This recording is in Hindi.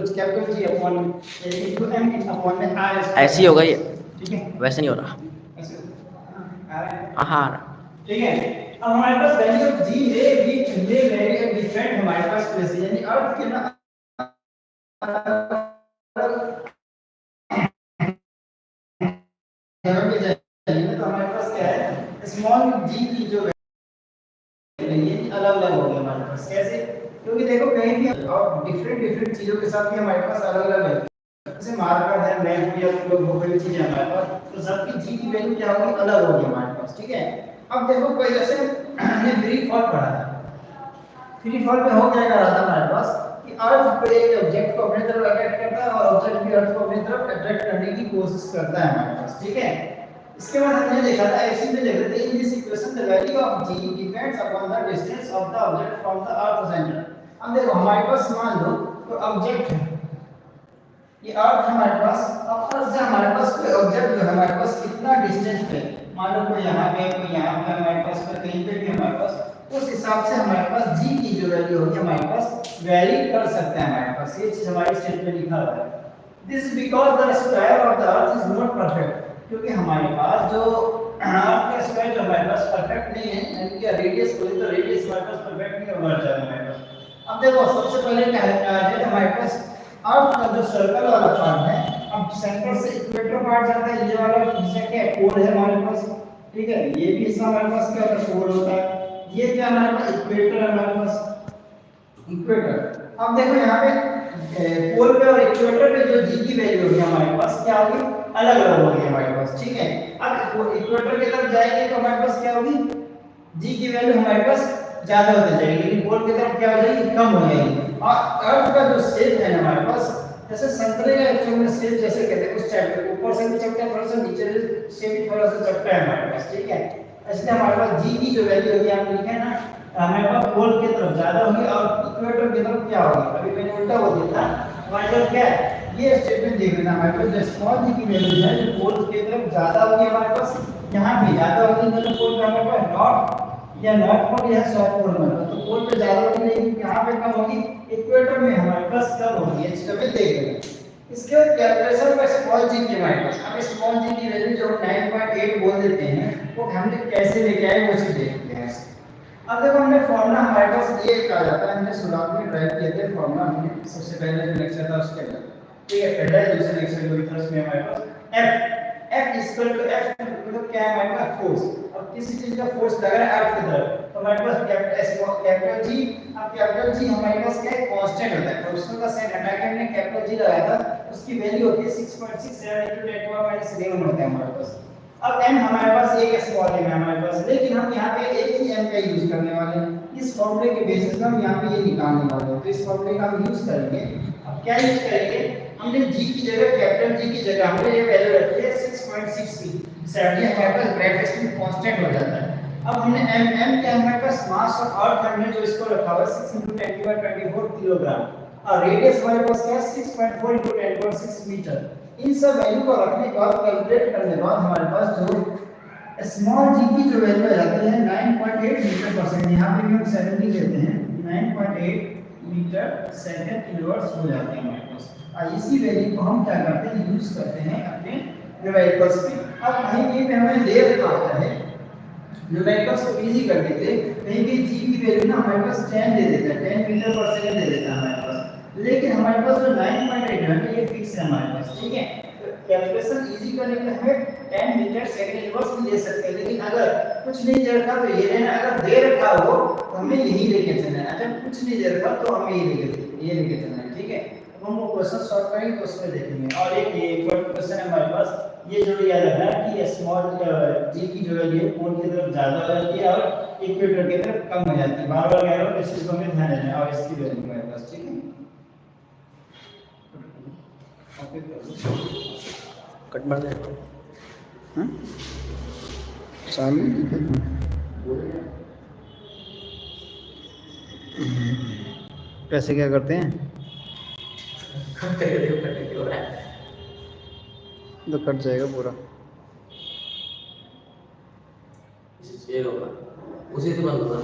Equals capital G upon into m upon में r ऐसे ही होगा ये, ठीक है, वैसे नहीं हो रहा। ऐसे आ रहा है, हाँ ठीक है। अब हमारे पास वैल्यू ऑफ g ये वेरी डिफरेंट हमारे पास प्लेस है, यानी अर्थ के ना यहाँ पे जाइए तो हमारे पास क्या है, स्मॉल g की जो ये अलग अलग हो गया हमारे पास, कैसे, क्योंकि देखो कहीं भी और डिफरेंट चीजों के साथ भी हमारे पास अलग अलग है, जैसे मार्कर है, मैप या कोई वो कोई चीज है हमारे पास, तो सबकी जी की वैल्यू क्या होगी, अलग होगी हमारे पास, ठीक है। अब देखो कोई जैसे हमने फ्री फॉल पढ़ा था, फ्री फॉल में हो क्या कर रहा था हमारे पास कि अर्थ पे एक ऑब्जेक्ट को अपनी तरफ अट्रैक्ट करता है और ऑब्जेक्ट भी अर्थ को अपनी तरफ अट्रैक्ट करने की कोशिश करता है हमारे पास, ठीक है। इसके बाद हमने देखा था ऐसे में लिख रहे थे in this equation the value of g depends upon the distance of the object from the earth centre. अब देखो हमारे पास मान लो कोई ऑब्जेक्ट है, ये अर्थ हमारे पास, अब अर्थ से हमारे पास कोई ऑब्जेक्ट जो है हमारे पास कितना डिस्टेंस पे, मान लो कोई यहाँ पे कोई यहाँ पे हमारे पास कोई कहीं पे भी हमारे पास, उस हिसाब से हमारे पास g की जो वैल्यू होगी हमारे पास वैरी कर सकते हैं हमारे पास, ये चीज हमारी स्टेटमेंट में लिखा हुआ है। This because the square of the earth is not perfect, क्योंकि हमारे पास जो अर्थ का स्क्वायर जो हमारे पास परफेक्ट नहीं है, यानी कि रेडियस बोले तो रेडियस हमारे पास परफेक्ट नहीं होगा हमारे पास। अब देखो सबसे पहले क्या है हमारे पास अर्थ का जो सर्कल वाला पार्ट है, अब सेंटर से इक्वेटर पार्ट जाता है, ये वाला हिस्सा क्या है, पोल है हमारे पास, ठीक है, ये भी हिस्सा हमारे पास क्या होता है, पोल होता है, ये क्या हमारे पास इक्वेटर है हमारे पास, इक्वेटर। अब देखो यहाँ पे पोल पे और इक्वेटर पे जो जी की वैल्यू होगी हमारे पास क्या होगी, अलग अलग होगी हमारे पास, ठीक है। अब इक्वेटर की तरफ जाएंगे तो हमारे पास क्या होगी, जी की वैल्यू हमारे पास ज्यादा होती जाएगी, लेकिन पोल की तरफ क्या हो जाएगी, कम हो जाएगी। और अर्थ का जो शेप है हमारे पास, जैसे संतरे का एक्चुअल में शेप जैसे कहते हैं उस टाइप का, ऊपर से भी चपटा है, थोड़ा सा नीचे से भी थोड़ा सा चपटा है हमारे पास, ठीक है। इसलिए हमारे पास जी की जो वैल्यू होगी आप लिखे ना, हमारे पास पोल की तरफ ज्यादा होगी और इक्वेटर की तरफ क्या होगी, अभी मैंने उल्टा बोल दिया था, हमारे तरफ क्या है, ये स्टेटमेंट देख लेना, हमारे पास जो स्मॉल जी की वैल्यू है जो पोल की तरफ ज्यादा होगी हमारे पास, यहाँ भी ज्यादा होगी, मतलब पोल पे हमारे पास नॉट या नॉट पोल या साउथ पोल में, तो पोल पे ज्यादा होगी लेकिन यहाँ पे कम होगी, इक्वेटर में हमारे पास कम होगी, ये चीज हमें देख लेना। इसके बाद कैलकुलेशन का स्मॉल जी की हमारे पास, अब स्मॉल जी की वैल्यू जो 9.8 बोल देते हैं वो हमने कैसे लेके आए वो चीज देखते हैं। अब देखो हमने फॉर्मूला हमारे पास ये कहा जाता है, हमने शुरुआत में ड्राइव किए थे फॉर्मूला, हमने सबसे पहले जो लेक्चर था उसके अंदर, ठीक है, पहला दूसरा लेक्चर जो था उसमें हमारे पास F इक्वल टू F मतलब क्या है हमारे पास फोर्स। अब किसी चीज का फोर्स लग रहा है अर्थ की तरफ तो हमारे पास कैपिटल जी, अब कैपिटल जी हमारे पास क्या है, कांस्टेंट होता है, फ्रैक्शन का साइन हटा के हमने कैपिटल जी लगाया था, उसकी वैल्यू होती है 6.67 × 10⁻11 होता है हमारे पास। अब m हमारे पास एक स्मॉल m है हमारे पास, लेकिन हम यहाँ पे एक ही m का यूज करने वाले हैं, इस फॉर्मूले के बेसिस पे हम यहाँ पे ये निकालने वाले हैं, तो इस फॉर्मूले का हम यूज करेंगे। अब क्या यूज करेंगे, हमने g की जगह कैपिटल G की जगह हमने ये वैल्यू रखी है 6.60, सेवरी हमारे पास ब्रैकेट्स में कांस्टेंट हो जाता है। अब हमने m क्या हमारे पास मास ऑफ अर्थ हमने जो इसको रखा हुआ 6 × 10⁻24 किलोग्राम और रेडियस हमारे पास क्या है 6.4 × 10⁻6 मीटर। इन सब वैल्यू को रखने के बाद कैलकुलेट करने के बाद हमारे पास जो स्मॉल जी की जो वैल्यू आ जाती है 9.8 मीटर पर सेकंड, यहाँ पे भी हम 70 लेते हैं, 9.8 मीटर सेकंड इनवर्स हो जाते हैं हमारे पास। और इसी वैल्यू को हम क्या करते हैं, यूज करते हैं अपने न्यूमेरिकल्स में। अब कहीं कहीं पे हमें दे रखा होता है, न्यूमेरिकल्स को इजी कर देते, कहीं भी जी की वैल्यू ना हमारे पास 10 दे देता है, 10 मीटर पर सेकंड दे देता है हमारे पास, लेकिन हमारे पास जो 9.8 है ये फिक्स है हमारे पास, ठीक है। तो कैलकुलेशन इजी करने के लिए हमें 10 मीटर सेकंड इनवर्स भी ले सकते हैं, लेकिन अगर कुछ नहीं दे रखा तो ये लेना, अगर दे रखा हो तो हमें यही लेके चलना है, अगर कुछ नहीं दे रखा तो हमें ये लेके चलना है, ठीक है। अब हम वो क्वेश्चन सॉल्व करेंगे तो उसमें देखेंगे। और एक ये क्वेश्चन है हमारे पास, ये जो याद रखना है कि स्मॉल जी की जो वैल्यू है पोल की तरफ ज्यादा हो जाती है और इक्वेटर की तरफ कम हो जाती है, बार-बार कह रहा हूं इस चीज को हमें ध्यान देना है। और इसकी वैल्यू हमारे पास, ठीक है, कट मार दे। चालू कैसे क्या करते हैं, तो कट जाएगा पूरा, उसी से बंद होगा।